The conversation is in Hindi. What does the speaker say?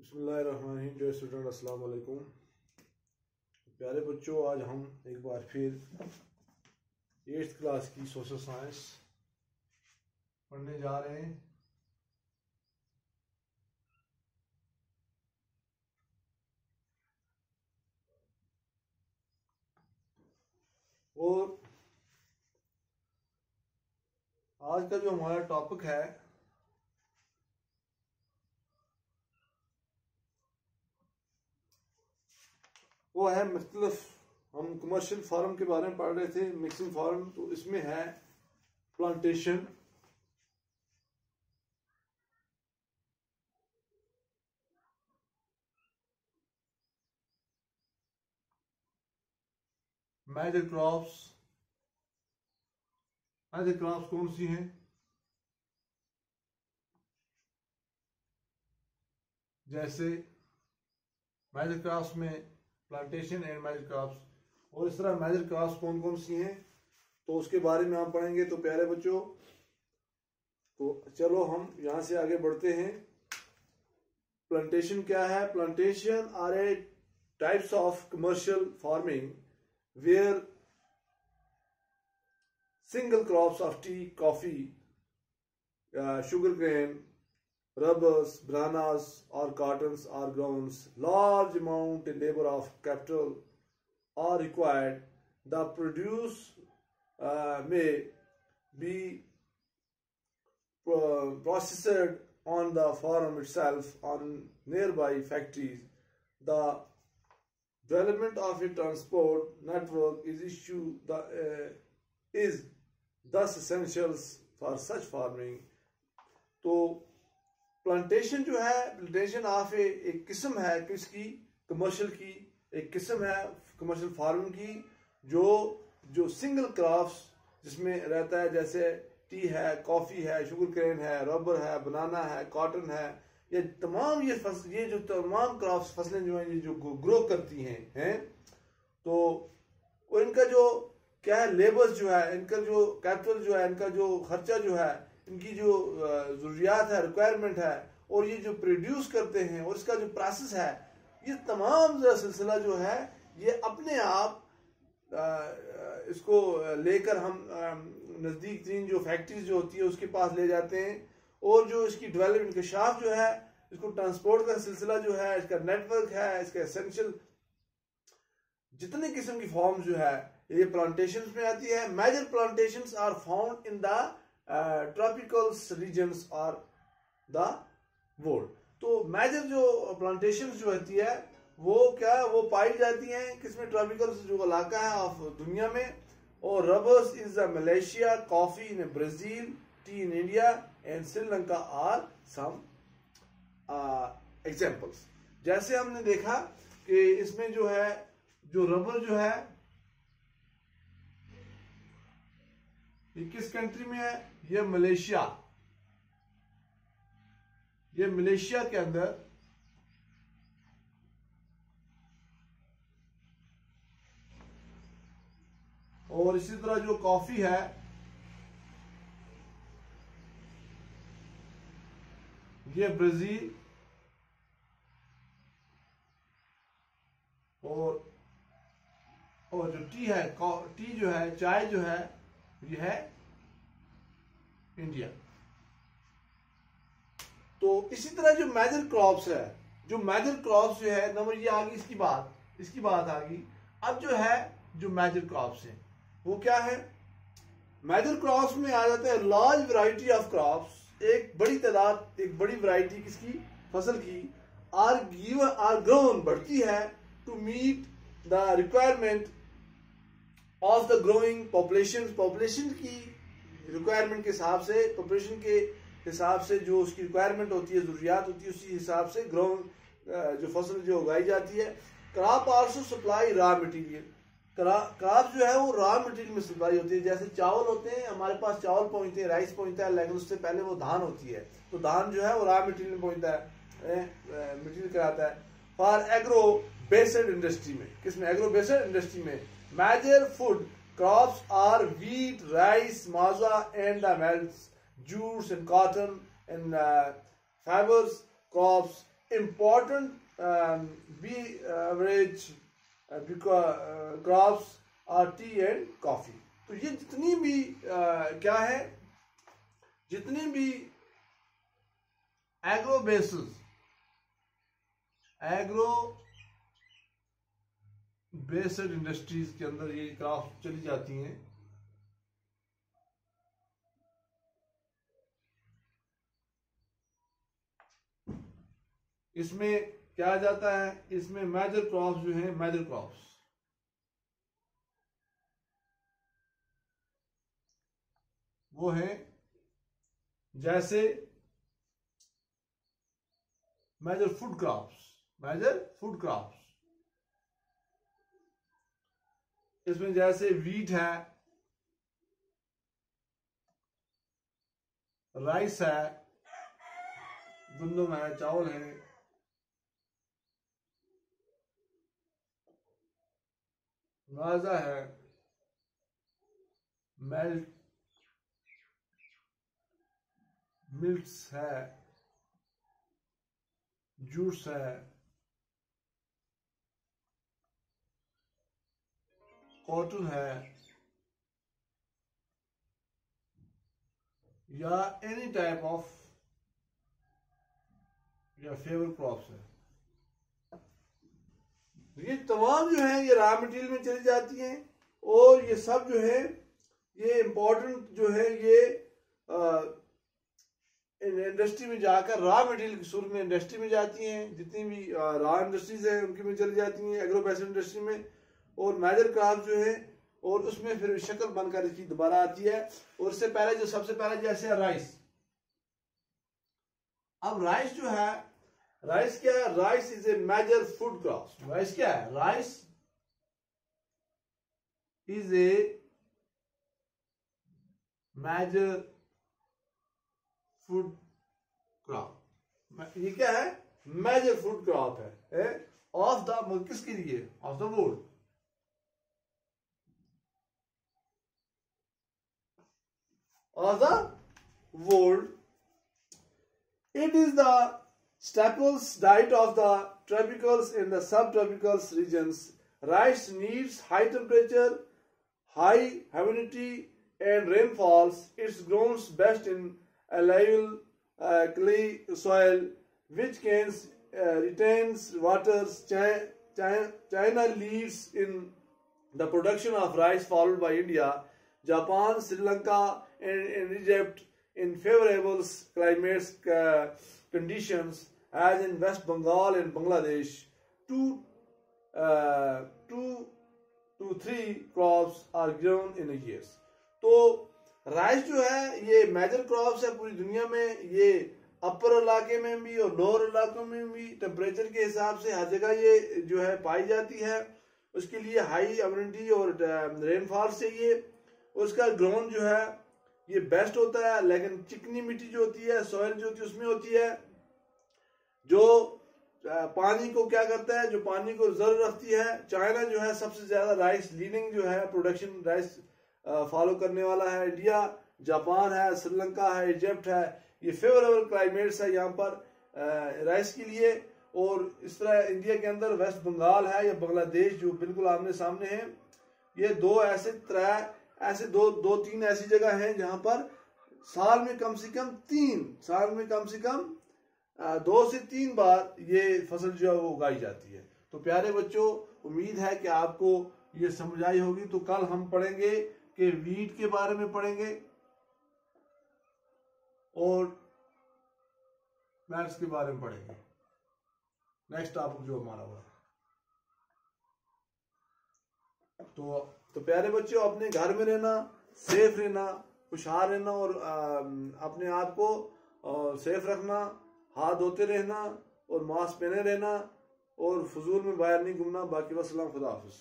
बिस्मिल्लाहिर्रहमानिर्रहीम। डियर स्टूडेंट, अस्सलाम वालेकुम। प्यारे बच्चों, आज हम एक बार फिर 8th क्लास की सोशल साइंस पढ़ने जा रहे हैं। और आज का जो हमारा टॉपिक है वो है मुख्तलिफ, हम कमर्शियल फार्म के बारे में पढ़ रहे थे, मिक्सिंग फार्म। तो इसमें है plantation, major crops. Major crops कौन सी हैं? जैसे मेजर क्रॉप्स में प्लांटेशन एंड मेजर क्रॉप्स, और इस तरह मेजर क्रॉप्स कौन कौन सी हैं, तो उसके बारे में आप पढ़ेंगे। तो प्यारे बच्चों, तो चलो हम यहां से आगे बढ़ते हैं। प्लांटेशन क्या है? Plantation are a types of commercial farming where single crops of tea, coffee, sugar cane, rubbers, bananas or cottons are grown. Large amount in labor of capital are required. The produce may be processed on the farm itself on nearby factories. The development of a transport network is thus essentials for such farming. तो प्लांटेशन जो है, प्लांटेशन ऑफ एक किस्म है किसकी? कमर्शियल की एक किस्म है कमर्शियल फार्मिंग की, जो सिंगल क्रॉप्स जिसमें रहता है, जैसे टी है, कॉफी है, शुगर केन है, रबर है, बनाना है, कॉटन है। ये तमाम ये जो तमाम क्रॉप्स फसलें जो हैं, ये जो ग्रो करती हैं तो इनका जो क्या है, लेबर्स जो है, इनका जो कैपिटल जो है, इनका जो खर्चा जो है, इनकी जो जरूरियात है, रिक्वायरमेंट है, और ये जो प्रोड्यूस करते हैं और इसका जो प्रोसेस है, ये तमाम सिलसिला जो है ये अपने आप इसको लेकर हम नज़दीक तीन जो फैक्ट्रीज जो होती है उसके पास ले जाते हैं, और जो इसकी डेवलपमेंट इंकशाफ जो है, इसको ट्रांसपोर्ट का सिलसिला जो है, इसका नेटवर्क है, इसका एसेंशियल जितने किस्म की फॉर्म जो है ये प्लांटेशंस में आती है। Major plantations are found in the tropical regions और द वर्ल्ड। तो मेजर जो प्लांटेशंस जो होती है वो क्या है, वो पाई जाती हैं किसमें? ट्रॉपिकल जो इलाका है ऑफ दुनिया में। और rubbers is the Malaysia, coffee in Brazil, tea in India and Sri Lanka are some examples. जैसे हमने देखा कि इसमें जो है, जो रबर जो है ये किस कंट्री में है? ये मलेशिया। ये मलेशिया के अंदर और इसी तरह जो कॉफी है ये ब्राजील, और जो टी है, टी जो है, चाय जो है, ये है इंडिया। तो इसी तरह जो मेजर क्रॉप्स है, जो मेजर क्रॉप्स जो है नंबर, ये आ गई इसकी बात आ गई। अब जो है जो मेजर क्रॉप्स है वो क्या है? मेजर क्रॉप्स में आ जाता है लार्ज वैरायटी ऑफ क्रॉप्स, एक बड़ी तादाद, एक बड़ी वैरायटी किसकी? फसल की। आर ग्रोन बढ़ती है to meet the requirement of the growing population की रिक्वायरमेंट के हिसाब से, पॉपुलेशन के हिसाब से जो उसकी रिक्वायरमेंट होती है, जरूरियात होती है, उसी हिसाब से ग्रोन जो फसल जो उगाई जाती है। Crop also supply raw material. Crop जो है वो रॉ मटेरियल में सप्लाई होती है। जैसे चावल होते हैं, हमारे पास चावल पहुंचते हैं, राइस पहुंचता है, लेकिन उससे पहले वो धान होती है, तो धान जो है वो रॉ मटेरियल में पहुंचता है, मटेरियल कराता है। फॉर एग्रो बेस्ड इंडस्ट्री में, किसमें? एग्रो बेस्ड इंडस्ट्री में major food crops are wheat, rice, maza and the melts, jutes and cotton and fibers crops important beverage crops are tea and coffee. तो ये जितनी भी क्या है, जितनी भी एग्रो बेस्ड इंडस्ट्रीज के अंदर ये क्रॉप चली जाती हैं, इसमें क्या जाता है, इसमें मेजर क्रॉप्स जो हैं, मेजर क्रॉप्स वो हैं जैसे मेजर फूड क्रॉप्स, इसमें जैसे वीट है, राइस है, गंदम है, चावल है, गाजा है, मिल्क्स है, जूस है, कॉटन है, या एनी टाइप ऑफ या फेवर क्रॉप्स है। ये तमाम जो है ये रॉ मटेरियल में चली जाती हैं, और ये सब जो है ये इंपॉर्टेंट जो है ये इंडस्ट्री में जाकर रॉ मटेरियल की सूरत में इंडस्ट्री में जाती हैं। जितनी भी रॉ इंडस्ट्रीज हैं उनकी में चली जाती हैं, एग्रो बेस्ड इंडस्ट्री में, और मेजर क्रॉप जो है, और उसमें फिर शक्ल बनकर इसकी दोबारा आती है। और इससे पहले जो सबसे पहले जैसे राइस, अब राइस जो है, राइस क्या है, rice is a major food crop. राइस क्या है, rice is a major food crop. ये क्या है, मेजर फूड क्रॉप है ऑफ द, किसके लिए, of the world, of the world. It is the staples diet of the tropicals and the subtropicals regions. Rice needs high temperature, high humidity and rainfalls. It grows best in alluvial clay soil which can retains water. China leads in the production of rice, followed by India, Japan, Sri Lanka and Egypt in favorable climates conditions as in West Bengal and Bangladesh. 2 to 3 crops are grown in a year. तो राइस जो है ये मेजर क्रॉप्स है पूरी दुनिया में। ये अपर इलाके में भी और लोअर इलाकों में भी टेम्परेचर के हिसाब से हर जगह ये जो है पाई जाती है। उसके लिए हाई ह्यूमिडिटी और रेनफॉल चाहिए। उसका ग्रोन जो है ये बेस्ट होता है, लेकिन चिकनी मिट्टी जो होती है, सॉइल जो होती है, उसमें होती है जो पानी को क्या करता है, जो पानी को जरूरत रखती है। चाइना जो है सबसे ज्यादा राइस लीडिंग जो है प्रोडक्शन राइस फॉलो करने वाला है। इंडिया, जापान है, श्रीलंका है, इजिप्ट है, ये फेवरेबल क्लाइमेट्स है यहाँ पर राइस के लिए। और इस तरह इंडिया के अंदर वेस्ट बंगाल है या बांग्लादेश जो बिल्कुल आमने सामने है। ये दो तीन ऐसी जगह हैं जहां पर साल में कम से कम 2 से 3 बार ये फसल जो है वो उगाई जाती है। तो प्यारे बच्चों, उम्मीद है कि आपको ये समझ आई होगी। तो कल हम पढ़ेंगे कि वीट के बारे में पढ़ेंगे और मैथ्स के बारे में पढ़ेंगे। नेक्स्ट टॉपिक जो हमारा हुआ। तो प्यारे बच्चों, अपने घर में रहना, सेफ रहना, खुशहाल रहना और अपने आप को सेफ रखना, हाथ धोते रहना और मास्क पहने रहना और फजूल में बाहर नहीं घूमना। बाकी वस्सलाम, खुदा हाफिज।